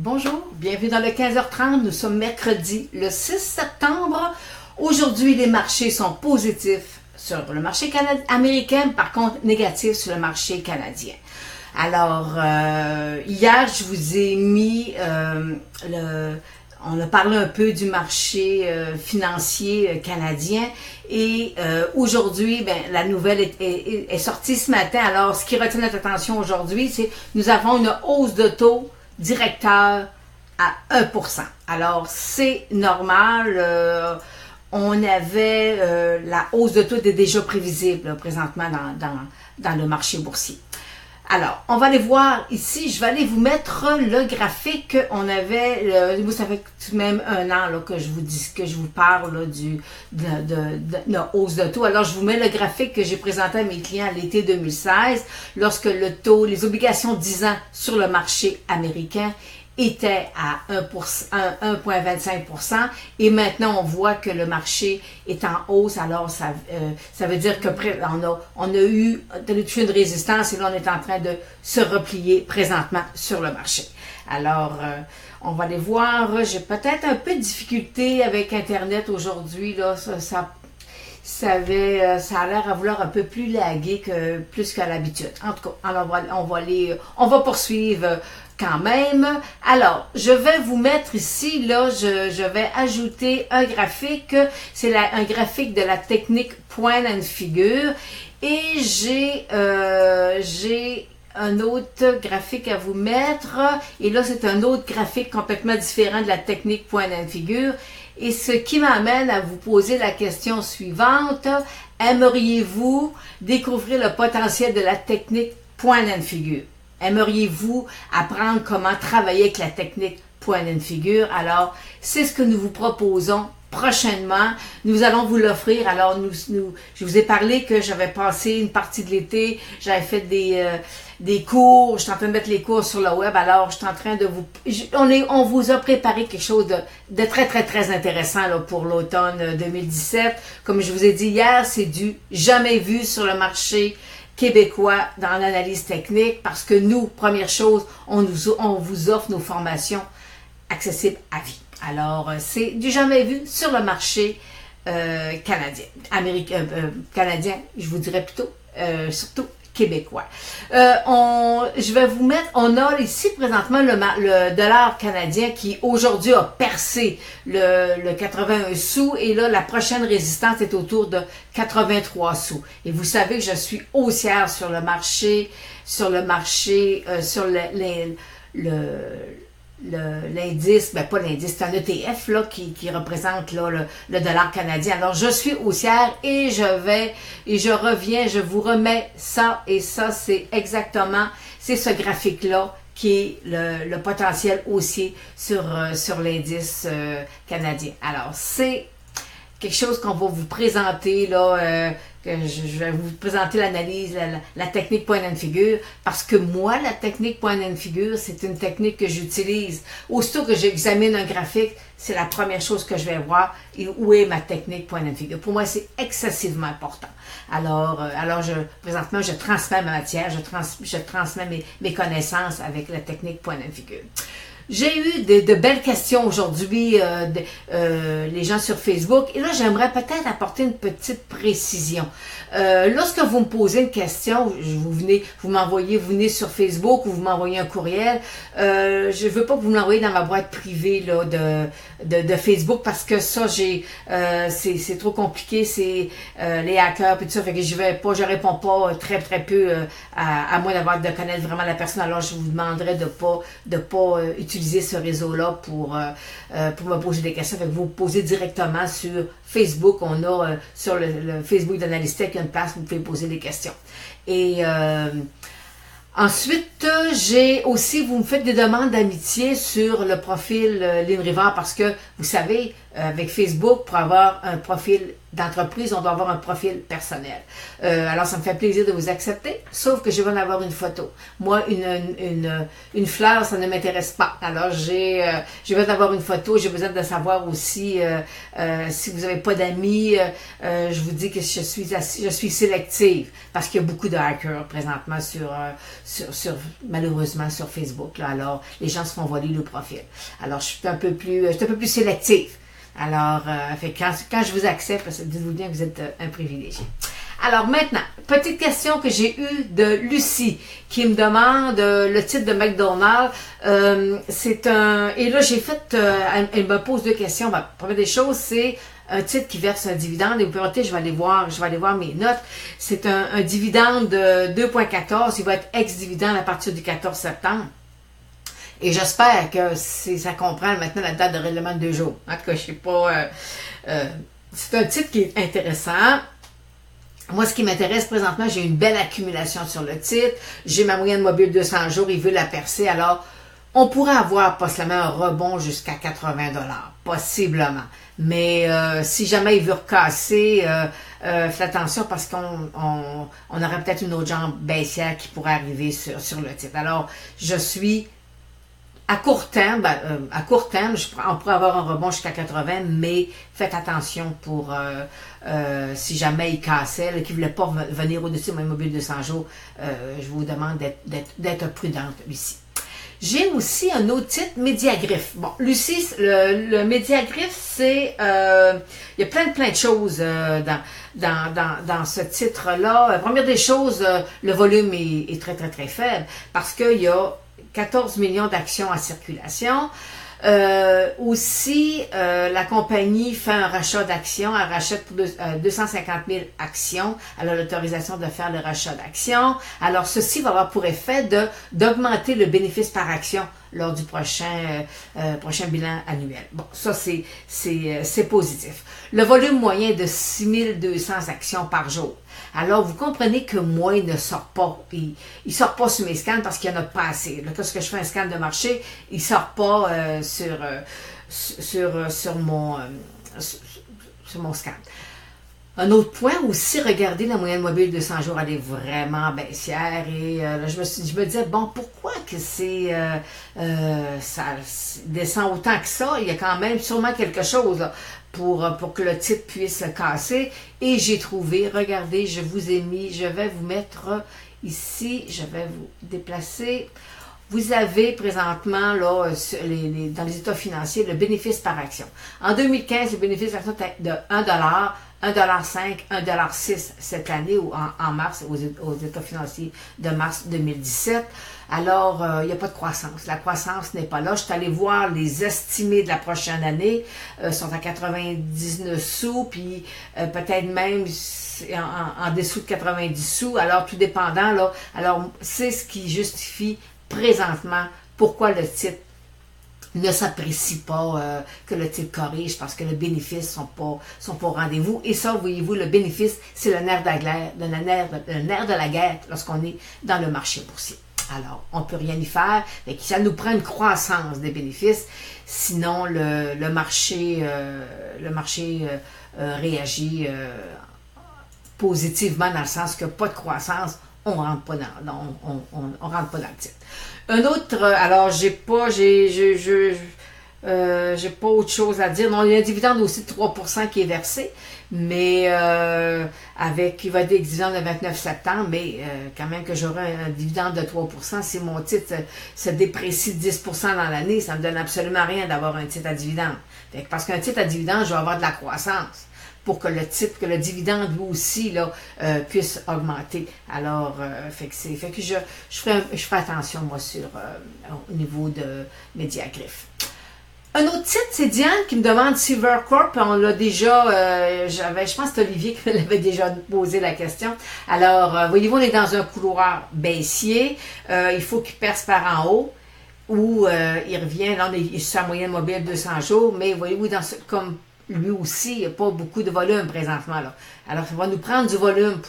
Bonjour, bienvenue dans le 15h30. Nous sommes mercredi le 6 septembre. Aujourd'hui, les marchés sont positifs sur le marché américain, par contre négatifs sur le marché canadien. Alors, hier, je vous ai mis on a parlé un peu du marché financier canadien et aujourd'hui, la nouvelle est sortie ce matin. Alors, ce qui retient notre attention aujourd'hui, c'est que nous avons une hausse de taux directeur à 1%. Alors, c'est normal. On avait la hausse de taux était déjà prévisible là, présentement dans le marché boursier. Alors, on va aller voir ici, je vais aller vous mettre le graphique qu'on avait, vous savez tout de même un an là, que je vous parle là, de hausse de taux. Alors, je vous mets le graphique que j'ai présenté à mes clients à l'été 2016, lorsque le taux, les obligations 10 ans sur le marché américain était à 1,25% et maintenant on voit que le marché est en hausse. Alors ça veut dire que on a eu une résistance et là on est en train de se replier présentement sur le marché. Alors on va aller voir. J'ai peut-être un peu de difficulté avec Internet aujourd'hui là. Ça a l'air à vouloir un peu plus laguer plus qu'à l'habitude. En tout cas, on va poursuivre quand même. Alors, je vais vous mettre ici, là, je vais ajouter un graphique. C'est un graphique de la technique point and figure. Et j'ai un autre graphique à vous mettre. Et là, c'est un autre graphique complètement différent de la technique point and figure. Et ce qui m'amène à vous poser la question suivante. Aimeriez-vous découvrir le potentiel de la technique point and figure? Aimeriez-vous apprendre comment travailler avec la technique point and figure? Alors, c'est ce que nous vous proposons prochainement. Nous allons vous l'offrir. Alors, je vous ai parlé que j'avais passé une partie de l'été, j'avais fait des cours, je suis en train de mettre les cours sur le web. Alors, je suis en train de on vous a préparé quelque chose de très, très, très intéressant là, pour l'automne 2017. Comme je vous ai dit hier, c'est du jamais vu sur le marché québécois dans l'analyse technique parce que nous, première chose, on vous offre nos formations accessibles à vie. Alors, c'est du jamais vu sur le marché canadien, canadien, je vous dirais plutôt, surtout québécois. Je vais vous mettre, on a ici présentement le dollar canadien qui aujourd'hui a percé le 81 sous et là la prochaine résistance est autour de 83 sous. Et vous savez que je suis haussière sur l'indice, pas l'indice, c'est un ETF là, qui représente là, le dollar canadien. Alors, je suis haussière et je reviens, je vous remets ça et ça, c'est ce graphique-là qui est le potentiel haussier sur l'indice canadien. Alors, c'est quelque chose qu'on va vous présenter là, je vais vous présenter l'analyse, la technique point and figure, parce que moi, la technique point and figure, c'est une technique que j'utilise. Aussitôt que j'examine un graphique, c'est la première chose que je vais voir, et où est ma technique point and figure. Pour moi, c'est excessivement important. Alors présentement, je transmets ma matière, je transmets mes connaissances avec la technique point and figure. J'ai eu de belles questions aujourd'hui, les gens sur Facebook, et là j'aimerais peut-être apporter une petite précision. Lorsque vous me posez une question, vous venez sur Facebook ou vous m'envoyez un courriel, je veux pas que vous me l'envoyez dans ma boîte privée là, de Facebook parce que ça c'est trop compliqué, c'est les hackers et tout ça, fait que je réponds pas très très peu à moins de connaître vraiment la personne. Alors je vous demanderai de pas utiliser ce réseau-là pour me poser des questions. Fait que vous posez directement sur Facebook. On a sur le Facebook d'Analyse Tech une place où vous pouvez poser des questions. Et ensuite, vous me faites des demandes d'amitié sur le profil Lynn Rivard parce que, vous savez, avec Facebook, pour avoir un profil d'entreprise, on doit avoir un profil personnel. Alors, ça me fait plaisir de vous accepter, sauf que je vais en avoir une photo. Moi, une fleur, ça ne m'intéresse pas. Alors, je vais en avoir une photo. J'ai besoin de savoir aussi, si vous n'avez pas d'amis, je vous dis que je suis sélective, parce qu'il y a beaucoup de hackers présentement malheureusement sur Facebook. Là. Alors, les gens se font voler le profil. Alors, je suis un peu plus sélective. Alors, quand je vous accepte, dites-vous bien que vous êtes un privilégié. Alors maintenant, petite question que j'ai eue de Lucie, qui me demande le titre de McDonald's. Et là, elle me pose deux questions. La première des choses, c'est un titre qui verse un dividende. Et vous pouvez noter, je vais aller voir mes notes. C'est un dividende de 2,14. Il va être ex-dividende à partir du 14 septembre. Et j'espère que ça comprend maintenant la date de règlement de 2 jours. En tout cas, je sais pas. C'est un titre qui est intéressant. Moi, ce qui m'intéresse présentement, j'ai une belle accumulation sur le titre. J'ai ma moyenne mobile 200 jours, il veut la percer. Alors, on pourrait avoir possiblement un rebond jusqu'à 80 $, possiblement. Mais si jamais il veut recasser, faites attention parce qu'on aurait peut-être une autre jambe baissière qui pourrait arriver sur le titre. Alors, je suis à court terme, on pourrait avoir un rebond jusqu'à 80, mais faites attention pour si jamais il cassait, qu'il ne voulait pas venir au-dessus de mon mobile de 100 jours, je vous demande d'être prudente ici. J'ai aussi un autre titre, Mediagriff. Bon, Lucie, le Mediagriff, c'est il y a plein de choses dans ce titre-là. Première des choses, le volume est très, très, très faible parce qu'il y a 14 millions d'actions en circulation. Aussi, la compagnie fait un rachat d'actions. Elle rachète pour 250 000 actions. Elle a l'autorisation de faire le rachat d'actions. Alors, ceci va avoir pour effet d'augmenter le bénéfice par action lors du prochain bilan annuel. Bon, ça, c'est positif. Le volume moyen est de 6 200 actions par jour. Alors, vous comprenez que moi, il ne sort pas. Il sort pas sur mes scans parce qu'il n'y en a pas assez. Là, lorsque je fais un scan de marché, il ne sort pas sur mon scan. Un autre point aussi, regardez la moyenne mobile de 100 jours, elle est vraiment baissière. Et là, je me disais, bon, pourquoi que ça descend autant que ça? Il y a quand même sûrement quelque chose là, pour que le titre puisse se casser. Et j'ai trouvé, regardez, je vous ai mis, je vais vous mettre ici, je vais vous déplacer. Vous avez présentement, là, dans les états financiers, le bénéfice par action. En 2015, le bénéfice par action était de 1 $, 1,5 $, 1,6 $ cette année ou en mars, aux états financiers de mars 2017. Alors, il n'y a pas de croissance. La croissance n'est pas là. Je suis allée voir les estimés de la prochaine année. Sont à 99 sous, puis peut-être même en dessous de 90 sous. Alors, tout dépendant, là. Alors, c'est ce qui justifie présentement pourquoi le titre ne s'apprécie pas, que le titre corrige, parce que les bénéfices sont pas au rendez-vous. Et ça, voyez-vous, le bénéfice, c'est le nerf de la guerre lorsqu'on est dans le marché boursier. Alors, on ne peut rien y faire, mais ça nous prend une croissance des bénéfices, sinon le marché réagit positivement dans le sens que pas de croissance, on rentre pas on rentre pas dans le titre. Un autre, alors j'ai pas autre chose à dire. Non, il y a un dividende aussi de 3% qui est versé, mais il va être des dividendes le 29 septembre, mais quand même que j'aurai un dividende de 3%, si mon titre se déprécie de 10% dans l'année, ça ne me donne absolument rien d'avoir un titre à dividende. Parce qu'un titre à dividende, je vais avoir de la croissance pour que le dividende lui aussi là, puisse augmenter. Alors, je ferai attention moi au niveau de Mediagriff. Un autre titre, c'est Diane qui me demande Silvercorp. On l'a déjà, je pense que c'est Olivier qui l'avait déjà posé la question. Alors, voyez-vous, on est dans un couloir baissier. Il faut qu'il perce par en haut. Ou il revient, là on est sur sa moyenne mobile 200 jours, mais voyez-vous, comme lui aussi, il n'y a pas beaucoup de volume présentement. Là. Alors, ça va nous prendre du volume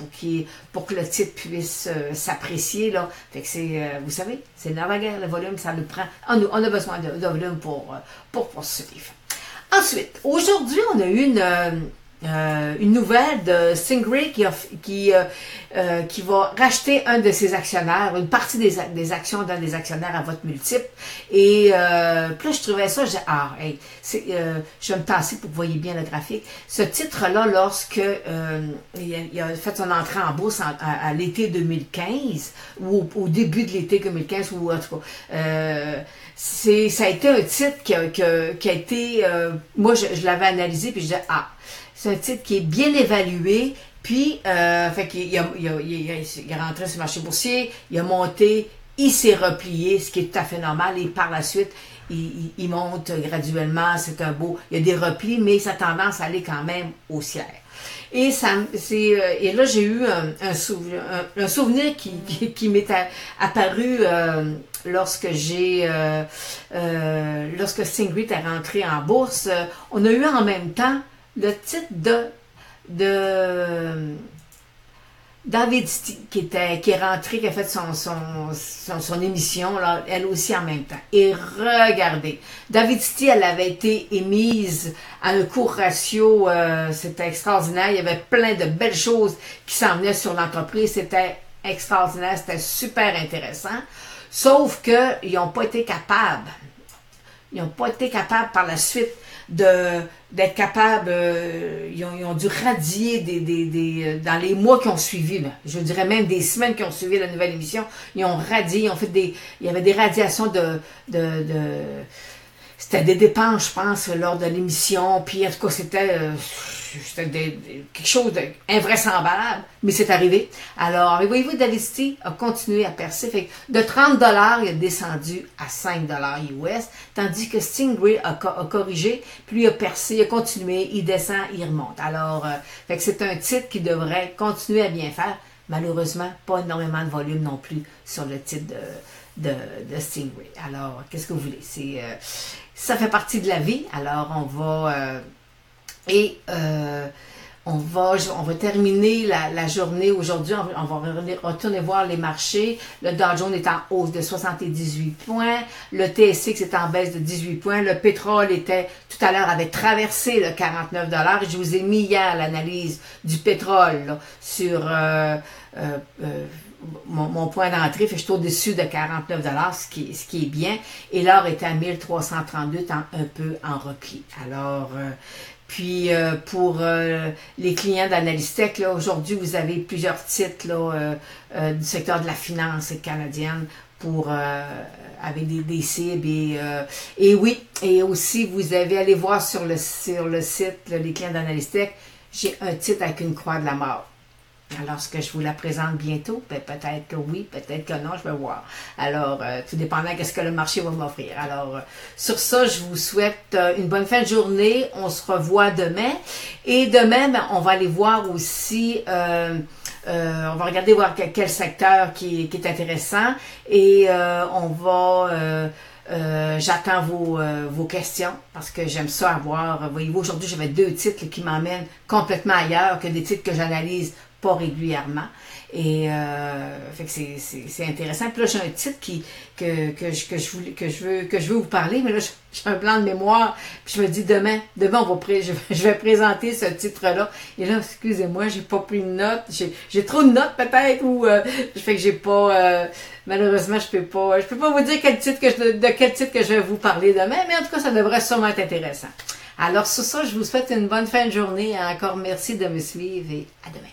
pour que le titre puisse s'apprécier. Là. Fait que vous savez, c'est la guerre, le volume, ça nous prend. On a besoin de volume pour poursuivre. Ensuite, aujourd'hui, on a eu une nouvelle de Stingray qui va racheter un de ses actionnaires, une partie des actions d'un des actionnaires à vote multiple. Et puis là, je trouvais ça, je vais me tasser pour que vous voyez bien le graphique. Ce titre-là, lorsque il a fait son entrée en bourse à l'été 2015, ou au début de l'été 2015, ou en tout cas, ça a été un titre qui a été, moi je l'avais analysé, puis je disais, c'est un titre qui est bien évalué, puis fait qu'il il est rentré sur le marché boursier, il a monté, il s'est replié, ce qui est tout à fait normal, et par la suite, il monte graduellement, c'est un beau, il y a des replis, mais ça a tendance à aller quand même haussière. Et là, j'ai eu un souvenir qui m'est apparu lorsque Stingray est rentré en bourse. On a eu en même temps le titre de Davidsti qui est rentré, qui a fait son émission, là, elle aussi en même temps. Et regardez, Davidsti, elle avait été émise à un court ratio, c'était extraordinaire, il y avait plein de belles choses qui s'en venaient sur l'entreprise, c'était extraordinaire, c'était super intéressant, sauf qu'ils n'ont pas été capables, par la suite d'être capables, ils ont dû radier dans les mois qui ont suivi, là, je dirais même des semaines qui ont suivi la nouvelle émission, ils ont radié, ils ont fait il y avait des radiations c'était des dépenses, je pense, lors de l'émission, puis en tout cas, c'était quelque chose d'invraisemblable, mais c'est arrivé. Alors, voyez-vous, Davidsti a continué à percer, fait que de 30 $, il a descendu à 5 $ US, tandis que Stingray a corrigé, puis il a percé, il a continué, il descend, il remonte. Alors, fait que c'est un titre qui devrait continuer à bien faire. Malheureusement, pas énormément de volume non plus sur le titre de Stingray. Alors, qu'est-ce que vous voulez? Ça fait partie de la vie. Alors, on va terminer la journée aujourd'hui. On va retourner voir les marchés. Le Dow Jones est en hausse de 78 points. Le TSX est en baisse de 18 points. Le pétrole tout à l'heure, avait traversé le 49 $. Je vous ai mis hier l'analyse du pétrole là, sur mon point d'entrée, fait que je suis au-dessus de 49 $, ce qui est bien. Et l'or est à 1332, un peu en repli. Alors, puis pour les clients d'Analystech, là, aujourd'hui, vous avez plusieurs titres là, du secteur de la finance canadienne avec des cibles et oui, et aussi vous avez allé voir sur le site là, les clients d'Analystech, j'ai un titre avec une croix de la mort. Alors, est-ce que je vous la présente bientôt? Peut-être que oui, peut-être que non, je vais voir. Alors, tout dépendant de ce que le marché va m'offrir. Alors, sur ça, je vous souhaite une bonne fin de journée. On se revoit demain. Et demain, on va aller voir aussi, on va regarder voir quel secteur qui est intéressant. Et on va... j'attends vos questions parce que j'aime ça avoir, voyez-vous, aujourd'hui j'avais 2 titres qui m'emmènent complètement ailleurs que des titres que j'analyse pas régulièrement. Et fait que c'est intéressant. Puis là, j'ai un titre que je veux vous parler, mais là, j'ai un blanc de mémoire. Puis je me dis demain je vais présenter ce titre-là. Et là, excusez-moi, j'ai pas pris de notes. J'ai trop de notes peut-être ou fait que j'ai pas malheureusement, je peux pas vous dire de quel titre que je vais vous parler demain, mais en tout cas, ça devrait sûrement être intéressant. Alors, sur ça, je vous souhaite une bonne fin de journée. Encore merci de me suivre et à demain.